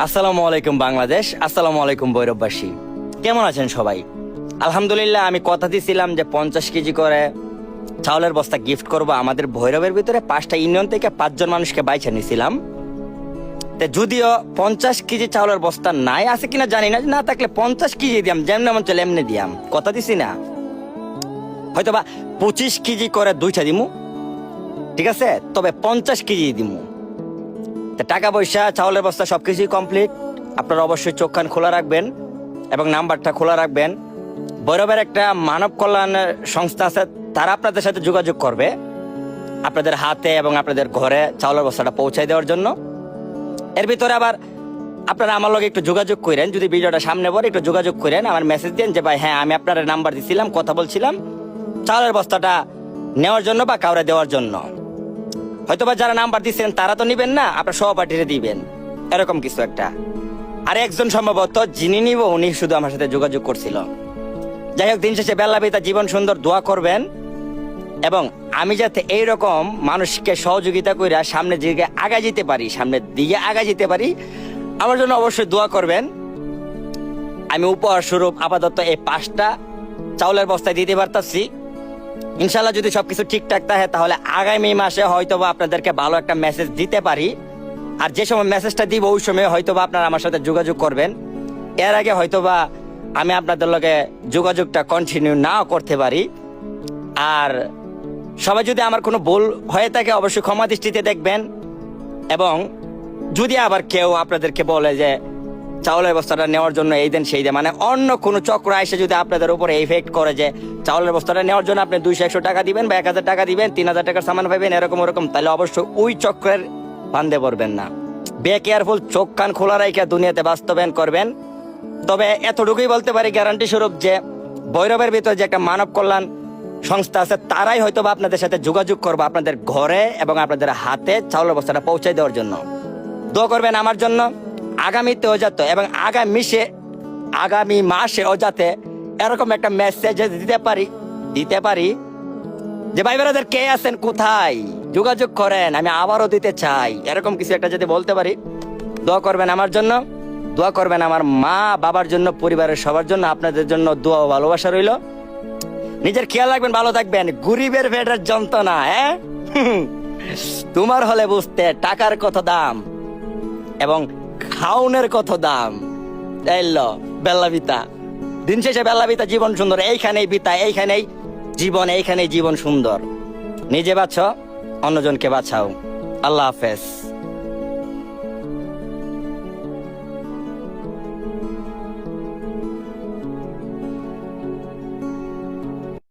আসসালামু আলাইকুম বাংলাদেশ, আসসালামু আলাইকুম ভৈরববাসী। কেমন আছেন সবাই? আলহামদুলিল্লাহ, আমি কথা দিয়েছিলাম যে 50 কেজি করে চাউলের বস্তা গিফট করব। আমাদের ভৈরবের ভিতরে 5টা ইউনিয়ন থেকে 5 জন মানুষকে বাইছে নিয়েছিলাম। যদিও 50 কেজি চাউলের বস্তা নাই, আছে কিনা জানি না, না থাকলে 50 কেজি দিয়াম, যেমন মন চলে এমনি দিয়াম, কথা দিছি না। হয়তোবা 25 কেজি করে 2টা দিমু, ঠিক আছে, তবে 50 কেজি দিমু। টাকা পয়সা, চাউলের বস্তা সবকিছুই কমপ্লিট। আপনারা অবশ্যই চোখ কান খোলা রাখবেন এবং নাম্বারটা খোলা রাখবেন। ভৈরবের একটা মানব কল্যাণ সংস্থা আছে, তারা আপনাদের সাথে যোগাযোগ করবে আপনাদের হাতে এবং আপনাদের ঘরে চাউলের বস্তাটা পৌঁছায় দেওয়ার জন্য। এর ভিতরে আবার আপনারা আমার লগে একটু যোগাযোগ করেন, যদি ভিডিওটা সামনে পড়ে একটু যোগাযোগ করেন, আমার মেসেজ দেন যে ভাই হ্যাঁ আমি আপনার নাম্বার দিছিলাম, কথা বলছিলাম চাউলের বস্তাটা নেওয়ার জন্য বা কাউরে দেওয়ার জন্য। হয়তোবা যারা নাম্বার দিচ্ছেন তারা তো নিবেন না, আপনার সহপাঠীরে দিবেন, এরকম কিছু একটা। আর একজন সম্ভবত যিনি নিব উনি শুধু আমার সাথে যোগাযোগ করছিল। যাই হোক, দিন শেষে বেলা বেতা জীবন সুন্দর, দোয়া করবেন এবং আমি যাতে এইরকম মানুষকে সহযোগিতা করে সামনের দিকে আগা যেতে পারি, সামনের দিকে আগা যেতে পারি, আমার জন্য অবশ্যই দোয়া করবেন। আমি উপহার স্বরূপ আপাতত এই 5টা চাউলের বস্তায় দিতে পারতাছি। ইনশাল্লাহ যদি সবকিছু ঠিকঠাক থাকে তাহলে আগামী মাসে হয়তোবা আপনাদেরকে ভালো একটা মেসেজ দিতে পারি। আর যে সময় মেসেজটা দিব ওই সময় হয়তোবা আপনারা আমার সাথে যোগাযোগ করবেন। এর আগে হয়তোবা আমি আপনাদের লগে যোগাযোগটা কন্টিনিউ নাও করতে পারি। আর সবাই যদি আমার কোনো ভুল হয়ে থাকে অবশ্যই ক্ষমা দৃষ্টিতে দেখবেন। এবং যদি আবার কেউ আপনাদেরকে বলে যে চাউলের বস্তাটা নেওয়ার জন্য এই দেন সেই দেন, মানে অন্য কোনো চক্র এসে যদি আপনাদের উপরে এফেক্ট করে যে চাউলের বস্তাটা নেওয়ার জন্য আপনি 200-100 টাকা দিবেন বা 1000 টাকা দিবেন, 3000 টাকার সামান পাইবেন, এরকম ওরকম, তাহলে অবশ্যই ওই চক্রের ফান্দে পড়বেন না। বে কেয়ারফুল, চোখ কান খোলা রাখা দুনিয়াতে বাস্তবায়ন করবেন। তবে এতটুকুই বলতে পারি গ্যারান্টি স্বরূপ যে ভৈরবের ভিতরে যে একটা মানব কল্যাণ সংস্থা আছে, তারাই হয়তো বা আপনাদের সাথে যোগাযোগ করবো আপনাদের ঘরে এবং আপনাদের হাতে চাউলের বস্তাটা পৌঁছায় দেওয়ার জন্য। দোয়া করবেন আমার জন্য আগামীতেও যাতে এবং আগামী মাসেও যাতে এরকম একটা মেসেজ দিতে পারি যে ভাই বেড়াদের কে আছেন, কোথায়, যোগাযোগ করেন, আমি আবারও দিতে চাই, এরকম কিছু একটা যদি বলতে পারি। দোয়া করবেন আমার জন্য, দোয়া করবেন আমার মা বাবার জন্য, পরিবারের সবার জন্য, আপনাদের জন্য দোয়া ও ভালোবাসা রইল। নিজের খেয়াল রাখবেন, ভালো থাকবেন। গরিবের পেটের যন্ত্রণা তোমার হলে বুঝতে টাকার কত দাম এবং খাউনের কত দাম। বেল্লা বিতা, দিন শেষে বেল্লা বিতা জীবন সুন্দর, এইখানেই বিতা, এইখানেই জীবন সুন্দর। নিজে বাঁচো, অন্যজনকে বাঁচাও। আল্লাহ হাফেজ।